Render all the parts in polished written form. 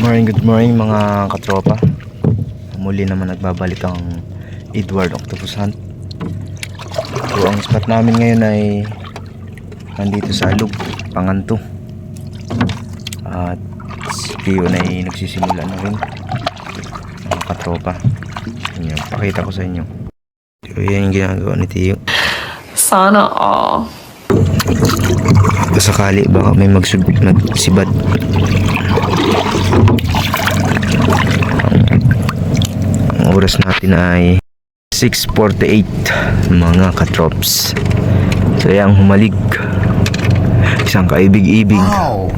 Good morning mga katropa. Muli naman nagbabalik ang Edward Octopus Hunt. So ang spot namin ngayon ay nandito sa Alug, Panganto. At si Tio na ay nagsisimula na rin, mga katropa. Yan, pakita ko sa inyo. So yan yung ginagawa ni Tio. Sana all. Sakali baka may magsibad. Ang oras natin ay 6:48 mga katrops. So yung humalig, isang kaibig-ibig. Wow.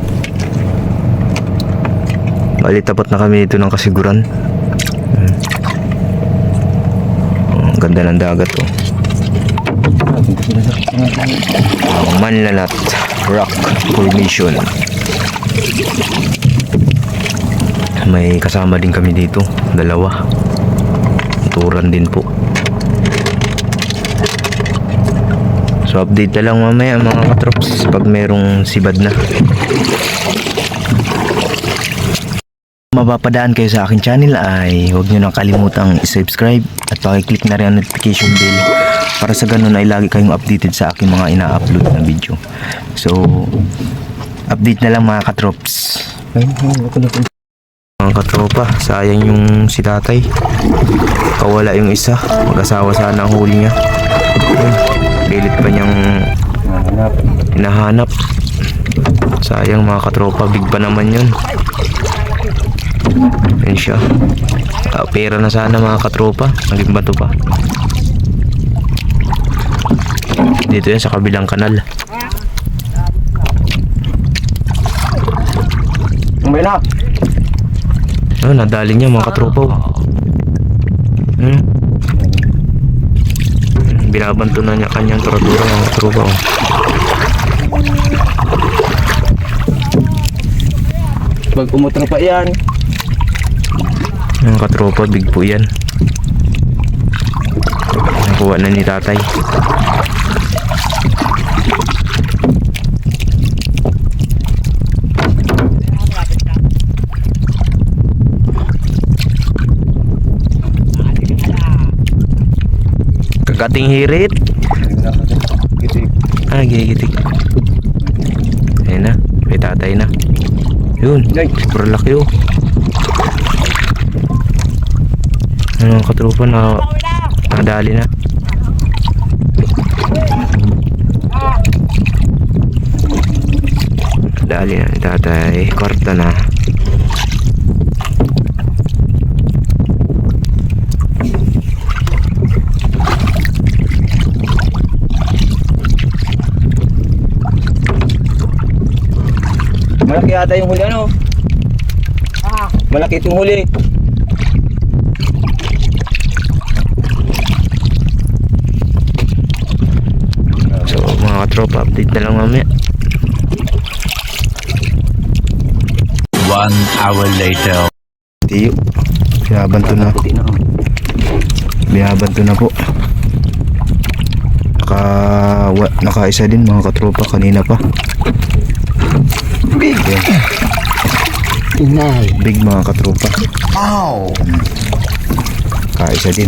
Bali tapat na kami dito ng Kasiguran. Ang ganda ng dagat oh. Ang Manlalat Rock Formation. May kasama din kami dito, dalawa. Turan din po. So update na lang mamaya mga katrops pag merong sibad na. Mapapadaan kayo sa aking channel ay huwag nyo nang kalimutang i-subscribe at pakiclick na rin ang notification bell para sa ganun ay lagi kayong updated sa aking mga ina-upload na video. So update na lang mga katrops. Mga katropa, sayang yung si tatay, kawala yung isa, mag-asawa sana ang huli niya. Pilit pa niyang hinahanap. Sayang mga katropa, big pa naman yun. Yan siya. Pera na sana mga katropa, naging bato pa. Dito yan sa kabilang kanal. Kumbay na. Oh, nadali niya mga katropa. Binabanto na niya kanyang turatura mga katropa. Pag umutro pa yan. Mga katropa, big po yan. Nakuha na ni tatay. Kagating hirit. Gigitik. Ayun na, may tatay na. Yun, super laki oh. Ano katropa na nadali na. Nadali na ni tatay, kwarta na. Malaki ata yung huli ano? Malaki itong huli. So mga katropa, update na lang mamaya. 1 hour later. Tiyo, binabanto na. Binabanto na po. Nakaisa din mga katropa kanina pa. Big. Big mga katropa. Wow. Kaisa din.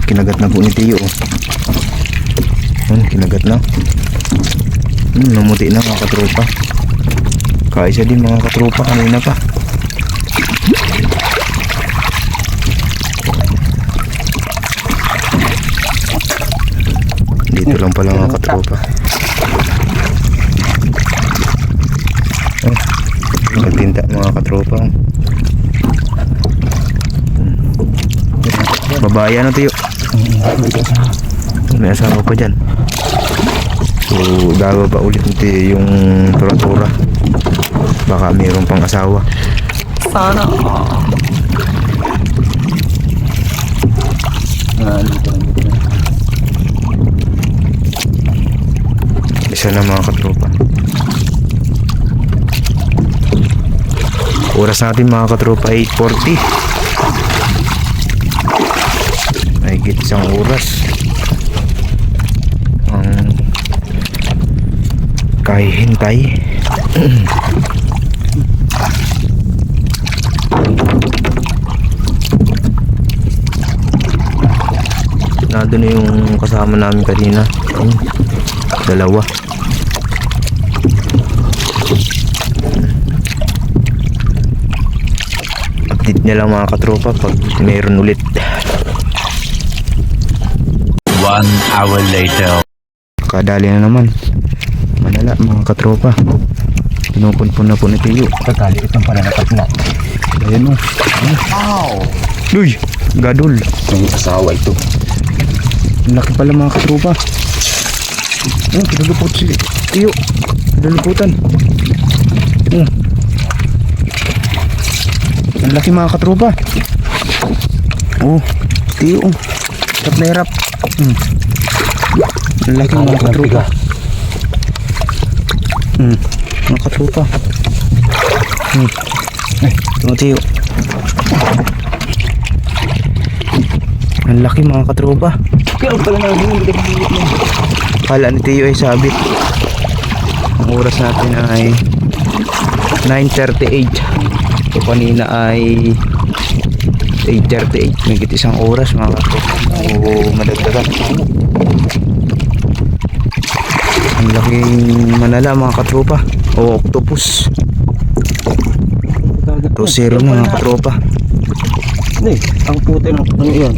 Kinagat na po ni Tiyo. Kinagat na. Namuti na mga katropa. Kaisa din mga katropa kanina pa. Dito lang pala mga katropa. Nagtinta mga katropa. Babaya na Tiyo. May asawa pa dyan. So gagawa pa ulit nito yung tura-tura. Baka mayroon pang asawa. Sana all. Isa na mga katropa. Oras natin mga katropa 8:40. Mahigit isang oras ang kahihintay. Nado na yung kasama namin kanina. Ayun, dalawa. Update niya lang mga katropa pag mayroon ulit. 1 hour later. Kadali na naman. Manala mga katropa. Pinupun na po ni Tiyo. Katali itong pananakat na. Ayan o. Wow! Uy! Gadol. May asawa ito. Ang laki pala mga katropa. Oh, pinalupot si Tiyo. Pinaluputan. Oh. Ang laki mga katropa. Oh, Tiyo. Hirap na hirap. Ang laki mga katropa. Mga katropa. Ito Tiyo. Ang laki mga katropa. Kaya pala na hindi ka pilit mo. Kala ni Tiyo ay sabit. Ang oras natin ay 9:38. So kanina ay 8:38. May isang oras mga katropa. O madagdagan. Ang laking manala mga katropa. O octopus. 2-0 na mga katropa. Hindi, ang puti ng ano yan.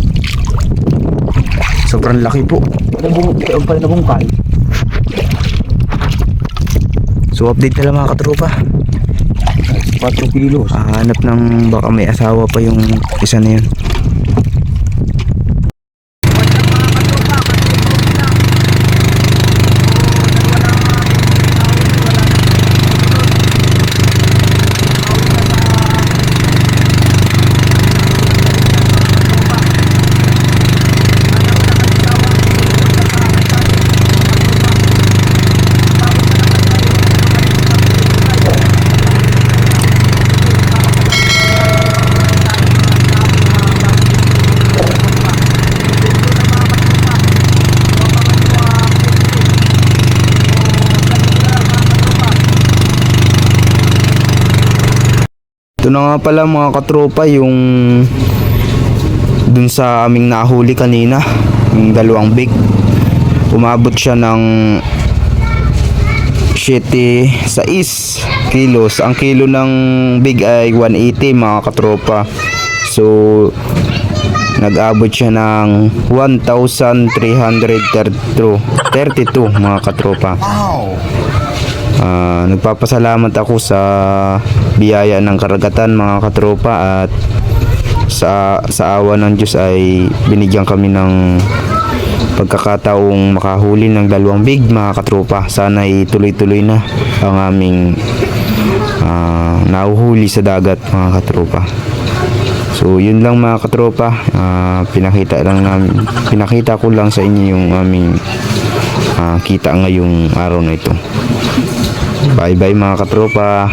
Sobrang laki po. Ang pala nabungkal. So update na lang mga katropa. 4 kilos. Hanap ng baka may asawa pa yung isa na yun. Ito na nga pala mga katropa yung dun sa aming nahuli kanina, yung dalawang big. Umabot siya ng 6 kilos. Ang kilo ng big ay 180 mga katropa. So nag-abot siya ng 1,332 mga katropa. Wow! Nagpapasalamat ako sa biyaya ng karagatan mga katropa at sa awa ng Diyos ay binigyan kami ng pagkakataong makahuli ng dalawang big mga katropa. Sana ituloy-tuloy na ang aming nahuhuli sa dagat mga katropa. So yun lang mga katropa, pinakita ko lang sa inyo yung aming kita ngayong araw na ito. Bye bye mga katropa.